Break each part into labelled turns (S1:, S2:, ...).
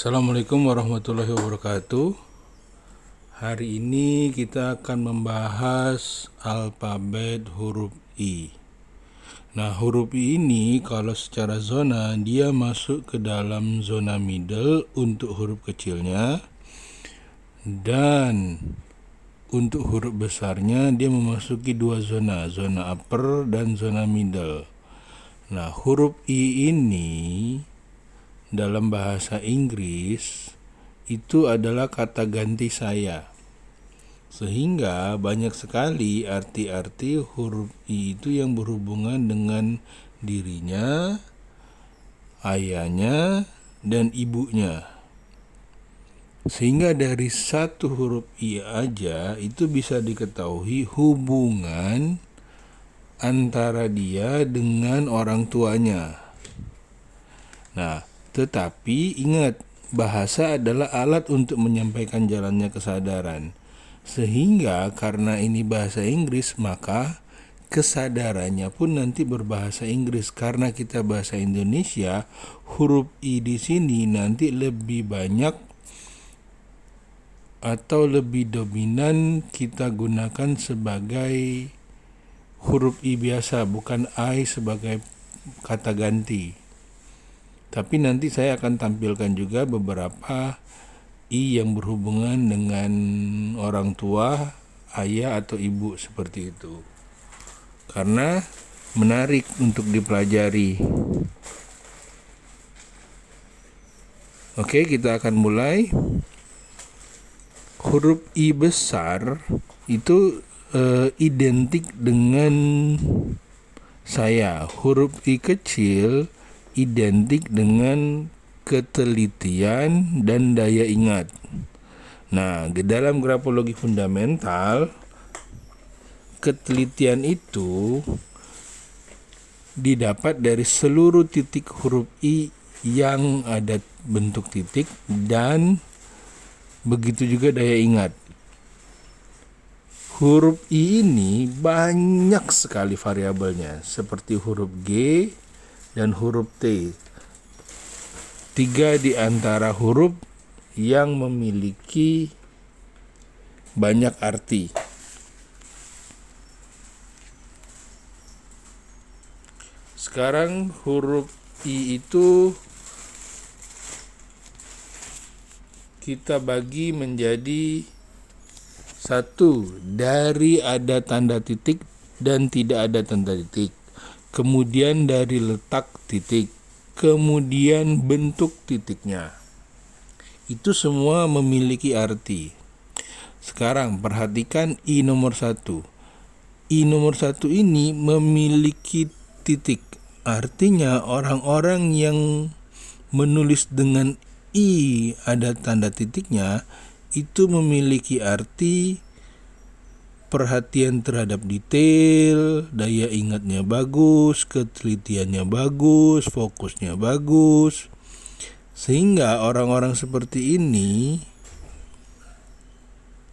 S1: Assalamualaikum warahmatullahi wabarakatuh. Hari ini kita akan membahas alfabet huruf I. Nah, huruf I ini kalau secara zona dia masuk ke dalam zona middle untuk huruf kecilnya, dan untuk huruf besarnya dia memasuki dua zona, zona upper dan zona middle. Nah, huruf I ini dalam bahasa Inggris itu adalah kata ganti saya, sehingga banyak sekali arti-arti huruf I itu yang berhubungan dengan dirinya, ayahnya, dan ibunya. Sehingga dari satu huruf I aja itu bisa diketahui hubungan antara dia dengan orang tuanya. Nah, tetapi ingat, bahasa adalah alat untuk menyampaikan jalannya kesadaran. Sehingga karena ini bahasa Inggris, maka kesadarannya pun nanti berbahasa Inggris. Karena kita bahasa Indonesia, huruf I di sini nanti lebih banyak atau lebih dominan kita gunakan sebagai huruf I biasa, bukan I sebagai kata ganti. Tapi nanti saya akan tampilkan juga beberapa I yang berhubungan dengan orang tua, ayah atau ibu seperti itu. Karena menarik untuk dipelajari. Oke, kita akan mulai. Huruf I besar itu identik dengan saya. Huruf I kecil identik dengan ketelitian dan daya ingat. Nah, di dalam grafologi fundamental, ketelitian itu didapat dari seluruh titik huruf I yang ada bentuk titik, dan begitu juga daya ingat. Huruf I ini banyak sekali variabelnya, seperti huruf G dan huruf T. 3 di antara huruf yang memiliki banyak arti. Sekarang huruf I itu kita bagi menjadi satu, dari ada tanda titik dan tidak ada tanda titik. Kemudian dari letak titik, kemudian bentuk titiknya. Itu semua memiliki arti. Sekarang perhatikan I nomor 1. I nomor 1 ini memiliki titik. Artinya orang-orang yang menulis dengan I ada tanda titiknya itu memiliki arti perhatian terhadap detail, daya ingatnya bagus, ketelitiannya bagus, fokusnya bagus. Sehingga orang-orang seperti ini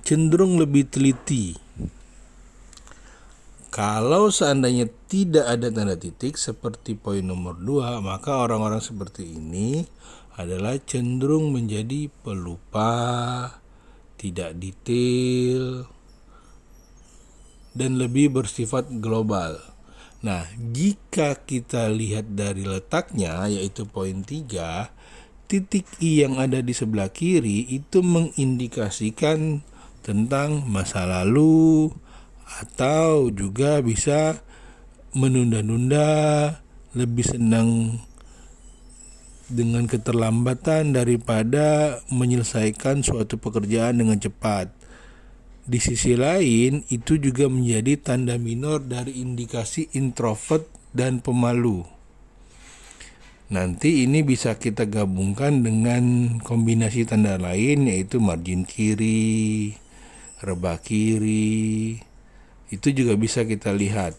S1: cenderung lebih teliti. Kalau seandainya tidak ada tanda titik seperti poin nomor 2, maka orang-orang seperti ini adalah cenderung menjadi pelupa, tidak detail, dan lebih bersifat global. Nah, jika kita lihat dari letaknya, yaitu poin 3, titik I yang ada di sebelah kiri itu mengindikasikan tentang masa lalu, atau juga bisa menunda-nunda, lebih senang dengan keterlambatan daripada menyelesaikan suatu pekerjaan dengan cepat. Di sisi lain, itu juga menjadi tanda minor dari indikasi introvert dan pemalu. Nanti ini bisa kita gabungkan dengan kombinasi tanda lain, yaitu margin kiri, rebah kiri. Itu juga bisa kita lihat.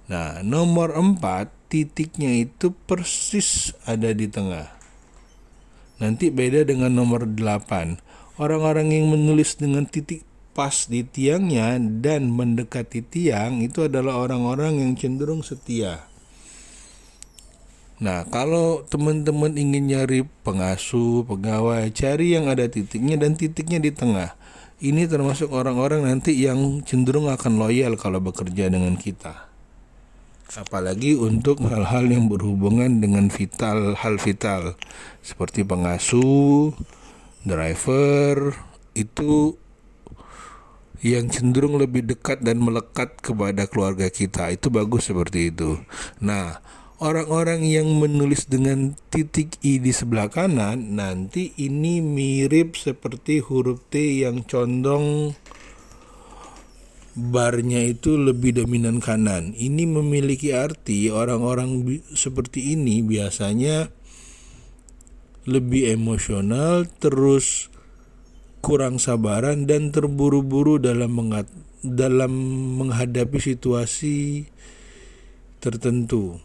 S1: Nah, nomor 4, titiknya itu persis ada di tengah. Nanti beda dengan nomor 8. Orang-orang yang menulis dengan titik pas di tiangnya dan mendekati tiang itu adalah orang-orang yang cenderung setia. Nah, kalau teman-teman ingin nyari pengasuh, pegawai, cari yang ada titiknya dan titiknya di tengah. Ini termasuk orang-orang nanti yang cenderung akan loyal kalau bekerja dengan kita. Apalagi untuk hal-hal yang berhubungan dengan hal vital seperti pengasuh, driver, itu yang cenderung lebih dekat dan melekat kepada keluarga kita. Itu bagus seperti itu. Nah, orang-orang yang menulis dengan titik I di sebelah kanan, nanti ini mirip seperti huruf T yang condong barnya itu lebih dominan kanan. Ini memiliki arti orang-orang seperti ini biasanya lebih emosional, terus kurang sabaran dan terburu-buru dalam menghadapi situasi tertentu.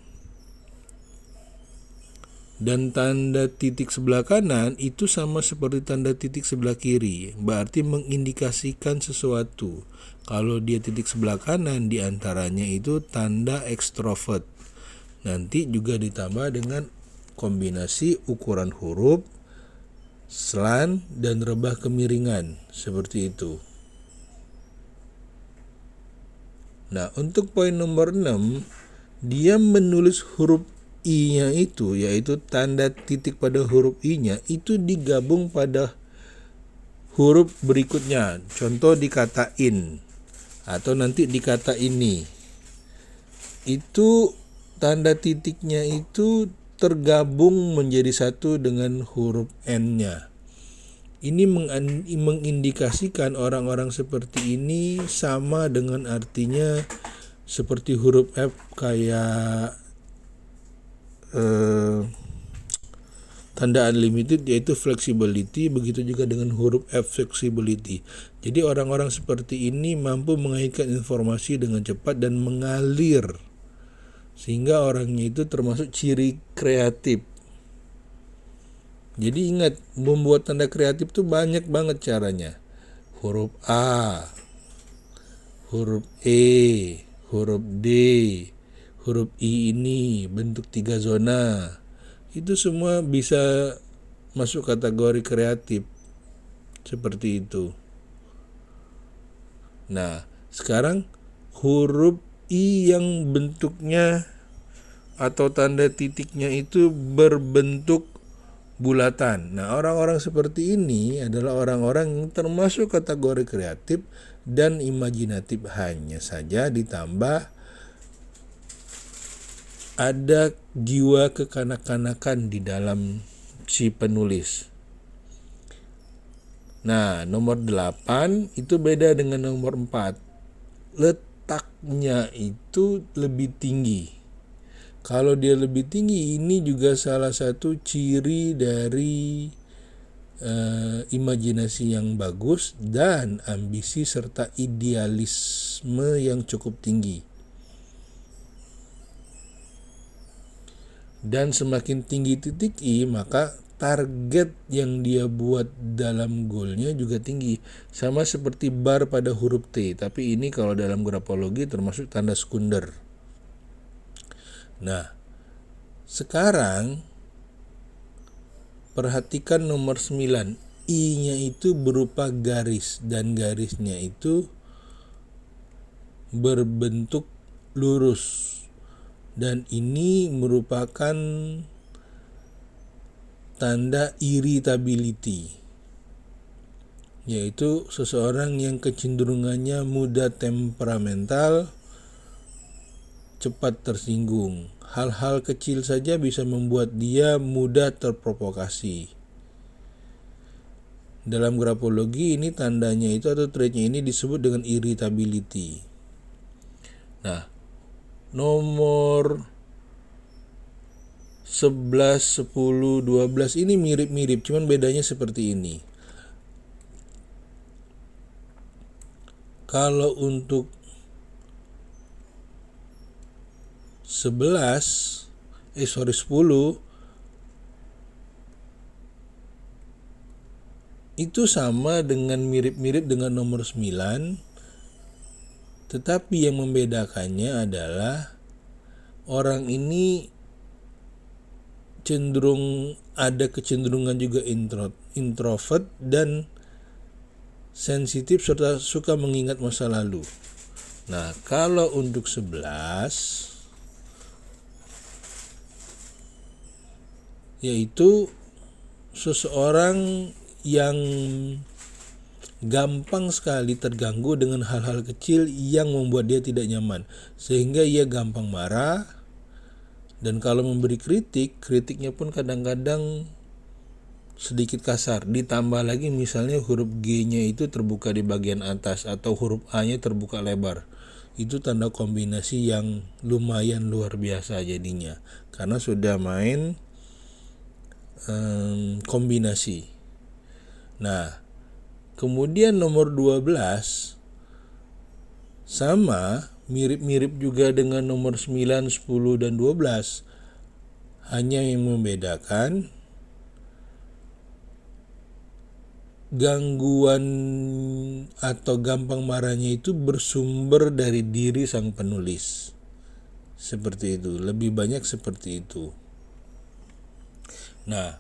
S1: Dan tanda titik sebelah kanan itu sama seperti tanda titik sebelah kiri, berarti mengindikasikan sesuatu. Kalau dia titik sebelah kanan, diantaranya itu tanda ekstrovert. Nanti juga ditambah dengan kombinasi ukuran huruf, slant, dan rebah kemiringan, seperti itu. Nah, untuk poin nomor 6, dia menulis huruf I-nya itu, yaitu tanda titik pada huruf I-nya, itu digabung pada huruf berikutnya. Contoh di kata in, atau nanti di kata ini. Itu tanda titiknya itu tergabung menjadi satu dengan huruf N-nya. Ini mengindikasikan orang-orang seperti ini sama dengan artinya seperti huruf F kayak tanda unlimited, yaitu flexibility. Begitu juga dengan huruf F, flexibility. Jadi orang-orang seperti ini mampu mengaitkan informasi dengan cepat dan mengalir, sehingga orangnya itu termasuk ciri kreatif. Jadi ingat, membuat tanda kreatif itu banyak banget caranya. Huruf A, huruf E, huruf D, huruf I ini bentuk 3 zona. Itu semua bisa masuk kategori kreatif. Seperti itu. Nah, sekarang huruf I yang bentuknya atau tanda titiknya itu berbentuk bulatan. Nah, orang-orang seperti ini adalah orang-orang yang termasuk kategori kreatif dan imajinatif, hanya saja ditambah ada jiwa kekanak-kanakan di dalam si penulis. Nah, nomor 8 itu beda dengan nomor 4. Letaknya itu lebih tinggi. Kalau dia lebih tinggi, ini juga salah satu ciri dari imajinasi yang bagus dan ambisi serta idealisme yang cukup tinggi. Dan semakin tinggi titik I, maka target yang dia buat dalam goalnya juga tinggi. Sama seperti bar pada huruf T, tapi ini kalau dalam grafologi termasuk tanda sekunder. Nah, sekarang perhatikan nomor 9. I-nya itu berupa garis, dan garisnya itu berbentuk lurus. Dan ini merupakan tanda irritability, yaitu seseorang yang kecenderungannya mudah temperamental, cepat tersinggung. Hal-hal kecil saja bisa membuat dia mudah terprovokasi. Dalam grafologi ini tandanya itu atau traitnya ini disebut dengan irritability. Nah, nomor 11, 10, 12 ini mirip-mirip, cuman bedanya seperti ini. Kalau untuk 10 itu sama dengan mirip-mirip dengan nomor 9, tetapi yang membedakannya adalah orang ini cenderung ada kecenderungan juga introvert dan sensitif serta suka mengingat masa lalu. Nah, kalau untuk 11 yaitu seseorang yang gampang sekali terganggu dengan hal-hal kecil yang membuat dia tidak nyaman, sehingga ia gampang marah, dan kalau memberi kritiknya pun kadang-kadang sedikit kasar. Ditambah lagi misalnya huruf G-nya itu terbuka di bagian atas atau huruf A-nya terbuka lebar. Itu tanda kombinasi yang lumayan luar biasa jadinya, karena sudah main kombinasi. Nah, kemudian nomor 12 sama, mirip-mirip juga dengan nomor 9, 10, dan 12. Hanya yang membedakan gangguan atau gampang marahnya itu bersumber dari diri sang penulis. Seperti itu, lebih banyak seperti itu. Nah,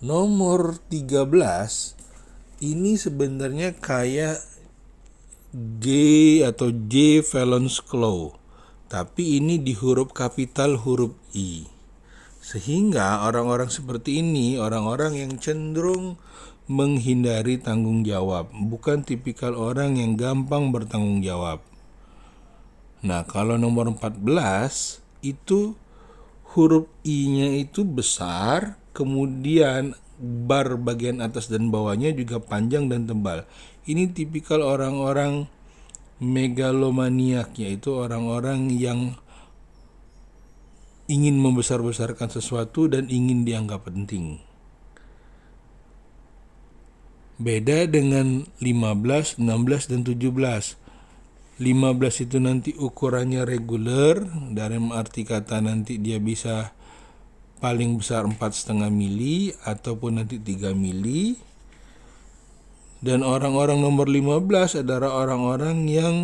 S1: nomor 13 ini sebenarnya kayak G atau J Valence Claw, tapi ini di huruf kapital huruf I. Sehingga orang-orang seperti ini orang-orang yang cenderung menghindari tanggung jawab, bukan tipikal orang yang gampang bertanggung jawab. Nah, kalau nomor 14 itu huruf I-nya itu besar, kemudian bar bagian atas dan bawahnya juga panjang dan tebal. Ini tipikal orang-orang megalomaniak, yaitu orang-orang yang ingin membesar-besarkan sesuatu dan ingin dianggap penting. Beda dengan 15, 16, dan 17. 15 itu nanti ukurannya reguler, dalam arti kata nanti dia bisa paling besar 4,5 mili ataupun nanti 3 mili. Dan orang-orang nomor 15 adalah orang-orang yang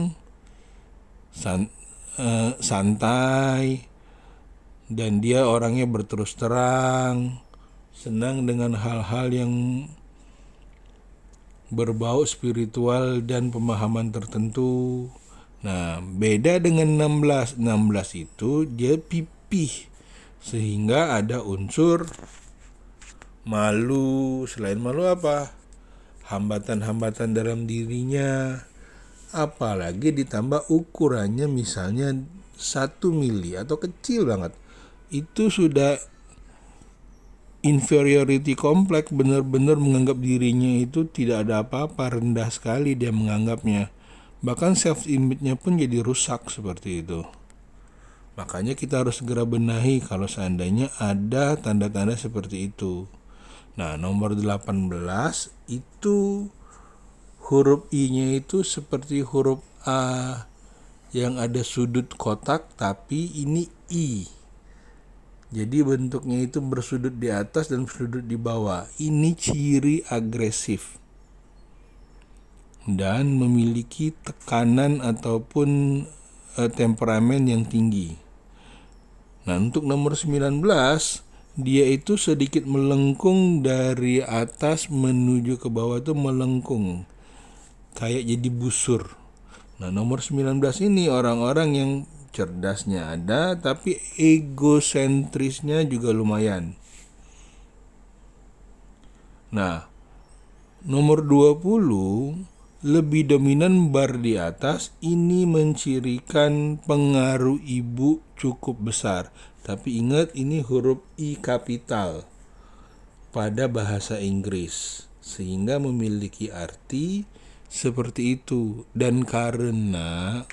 S1: santai, dan dia orangnya berterus terang, senang dengan hal-hal yang berbau spiritual dan pemahaman tertentu. Nah, beda dengan 16. 16 itu dia pipih, sehingga ada unsur malu. Selain malu apa? Hambatan-hambatan dalam dirinya. Apalagi ditambah ukurannya misalnya 1 mili atau kecil banget. Itu sudah inferiority complex, benar-benar menganggap dirinya itu tidak ada apa-apa, rendah sekali dia menganggapnya. Bahkan self-image-nya pun jadi rusak seperti itu. Makanya kita harus segera benahi kalau seandainya ada tanda-tanda seperti itu. Nah, nomor 18 itu huruf I-nya itu seperti huruf A yang ada sudut kotak, tapi ini I. Jadi bentuknya itu bersudut di atas dan bersudut di bawah. Ini ciri agresif dan memiliki tekanan ataupun temperamen yang tinggi. Nah, untuk nomor 19, dia itu sedikit melengkung dari atas menuju ke bawah, itu melengkung, kayak jadi busur. Nah, nomor 19 ini orang-orang yang cerdasnya ada, tapi egosentrisnya juga lumayan. Nah, nomor 20 lebih dominan bar di atas. Ini mencirikan pengaruh ibu cukup besar. Tapi ingat, ini huruf I kapital pada bahasa Inggris, sehingga memiliki arti seperti itu. Dan karena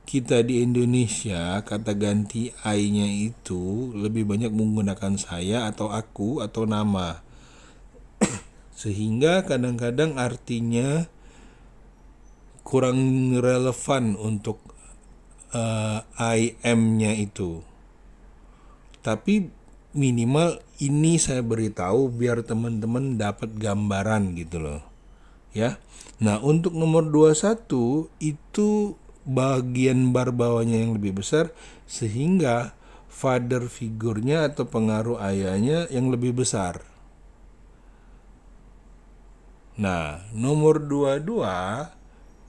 S1: kita di Indonesia kata ganti I-nya itu lebih banyak menggunakan saya atau aku atau nama, sehingga kadang-kadang artinya kurang relevan untuk IM-nya itu. Tapi minimal ini saya beritahu biar teman-teman dapat gambaran gitu loh. Ya. Nah, untuk nomor 21 itu bagian bar bawahnya yang lebih besar, sehingga father figurnya atau pengaruh ayahnya yang lebih besar. Nah, nomor 22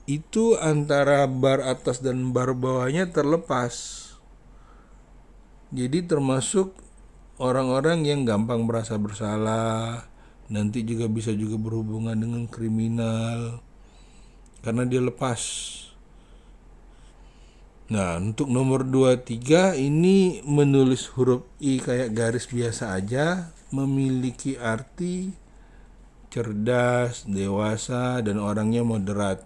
S1: itu antara bar atas dan bar bawahnya terlepas. Jadi termasuk orang-orang yang gampang merasa bersalah, nanti juga bisa juga berhubungan dengan kriminal karena dia lepas. Nah, untuk nomor 23 ini menulis huruf I kayak garis biasa aja, memiliki arti cerdas, dewasa, dan orangnya moderat.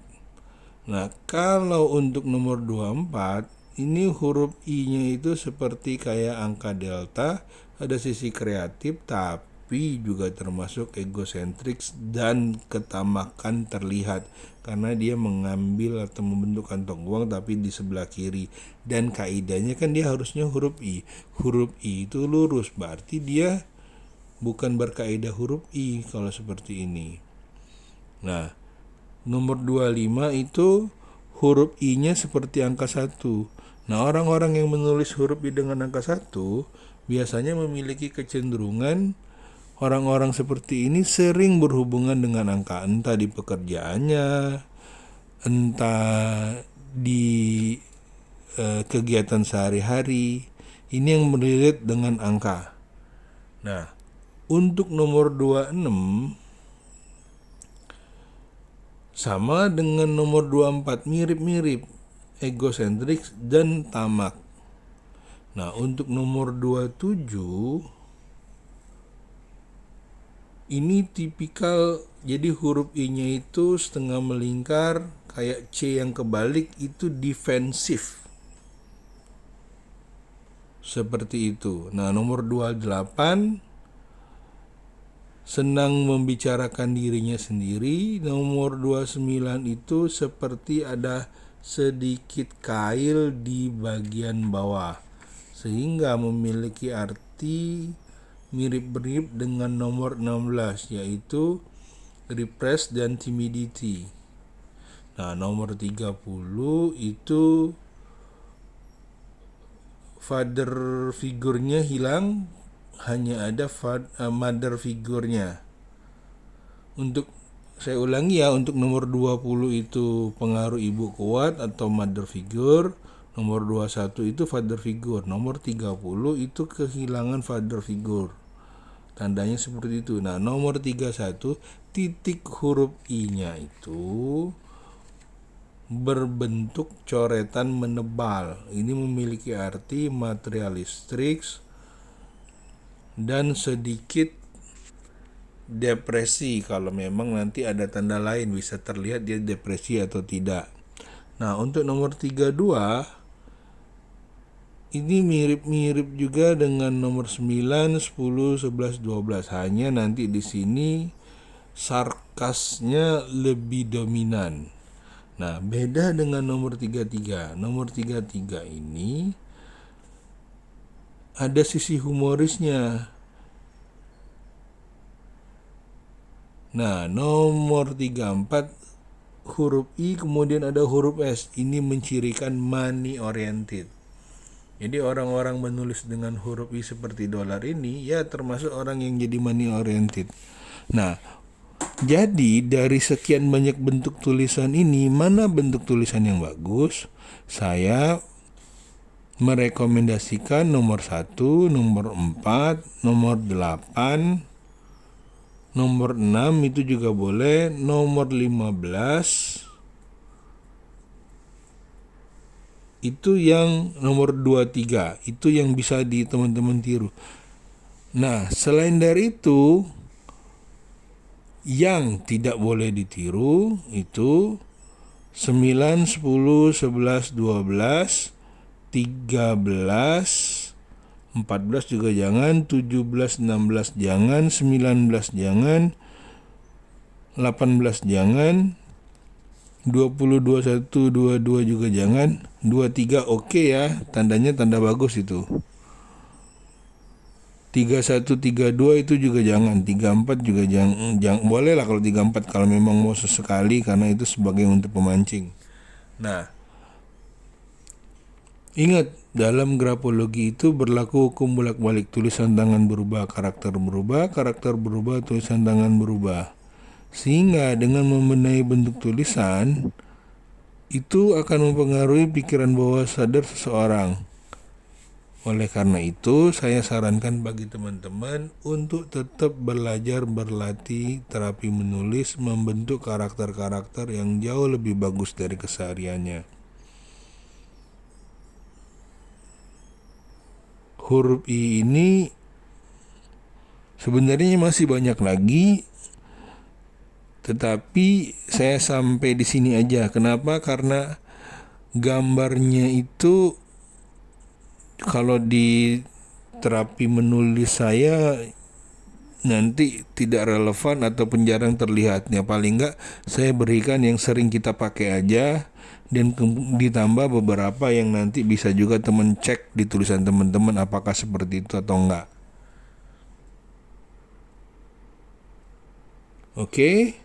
S1: Nah, kalau untuk nomor 24, ini huruf I-nya itu seperti kayak angka delta, ada sisi kreatif, tapi juga termasuk egosentrik dan ketamakan terlihat karena dia mengambil atau membentuk kantong uang tapi di sebelah kiri, dan kaidahnya kan dia harusnya huruf I. Huruf I itu lurus, berarti dia bukan berkaidah huruf I kalau seperti ini. Nah, nomor 25 itu huruf I-nya seperti angka 1. Nah, orang-orang yang menulis huruf I dengan angka 1 biasanya memiliki kecenderungan orang-orang seperti ini sering berhubungan dengan angka, entah di pekerjaannya, entah di kegiatan sehari-hari. Ini yang relate dengan angka. Nah, untuk nomor 26 sama dengan nomor 24, mirip-mirip, egosentrik dan tamak. Nah, untuk nomor 27 ini tipikal, jadi huruf I-nya itu setengah melingkar, kayak C yang kebalik, itu defensif. Seperti itu. Nah, nomor 28 senang membicarakan dirinya sendiri. Nomor 29 itu seperti ada sedikit kail di bagian bawah, sehingga memiliki arti mirip-mirip dengan nomor 16, yaitu repress dan timidity. Nah, nomor 30 itu father figurnya hilang, hanya ada mother figurnya. Untuk saya ulangi ya, untuk nomor 20 itu pengaruh ibu kuat atau mother figure, nomor 21 itu father figure, nomor 30 itu kehilangan father figure. Tandanya seperti itu. Nah, nomor 31 titik huruf I-nya itu berbentuk coretan menebal. Ini memiliki arti materialistik dan sedikit depresi. Kalau memang nanti ada tanda lain, bisa terlihat dia depresi atau tidak. Nah, untuk nomor 32 ini mirip-mirip juga dengan nomor 9, 10, 11, 12. Hanya nanti di sini sarkasnya lebih dominan. Nah, beda dengan nomor 33. Nomor 33 ini ada sisi humorisnya. Nah, nomor 34 huruf I kemudian ada huruf S. Ini mencirikan money oriented. Jadi orang-orang menulis dengan huruf I seperti dolar ini ya termasuk orang yang jadi money oriented. Nah, jadi dari sekian banyak bentuk tulisan ini, mana bentuk tulisan yang bagus? Saya merekomendasikan nomor 1, nomor 4, nomor 8, nomor 6 itu juga boleh, nomor 15 itu yang nomor 23, itu yang bisa di teman-teman tiru. Nah, selain dari itu, yang tidak boleh ditiru itu 9, 10, 11, 12, 13, 14 juga jangan, 17, 16 jangan, 19 jangan, 18 jangan, 20, 21, 22 juga jangan, 23 oke ya, tandanya tanda bagus itu. 31, 32 itu juga jangan, 34 juga jangan, boleh lah kalau 34 kalau memang mau sesekali karena itu sebagai untuk pemancing. Nah, Ingat, dalam grafologi itu berlaku hukum bolak-balik. Tulisan tangan berubah, karakter berubah, tulisan tangan berubah. Sehingga dengan membenahi bentuk tulisan, itu akan mempengaruhi pikiran bawah sadar seseorang. Oleh karena itu, saya sarankan bagi teman-teman untuk tetap belajar berlatih terapi menulis, membentuk karakter-karakter yang jauh lebih bagus dari kesehariannya. Huruf I ini sebenarnya masih banyak lagi, tetapi saya sampai di sini aja. Kenapa? Karena gambarnya itu kalau di terapi menulis saya nanti tidak relevan ataupun jarang terlihatnya. Paling enggak saya berikan yang sering kita pakai aja, dan ditambah beberapa yang nanti bisa juga teman cek di tulisan teman-teman apakah seperti itu atau enggak. Oke.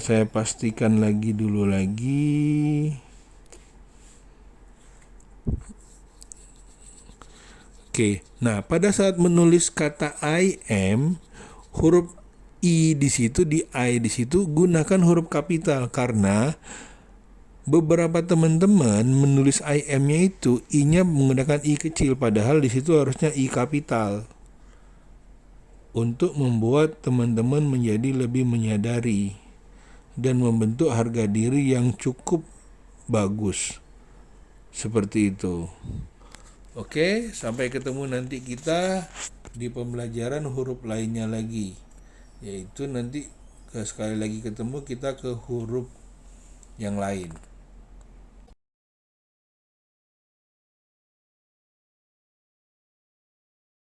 S1: Saya pastikan dulu lagi. Oke, nah pada saat menulis kata I am, huruf I di situ, di I di situ gunakan huruf kapital, karena beberapa teman-teman menulis I am-nya itu I-nya menggunakan I kecil, padahal di situ harusnya I kapital. Untuk membuat teman-teman menjadi lebih menyadari dan membentuk harga diri yang cukup bagus. Seperti itu. Oke, sampai ketemu nanti kita di pembelajaran huruf lainnya lagi. Yaitu nanti sekali lagi ketemu kita ke huruf yang lain.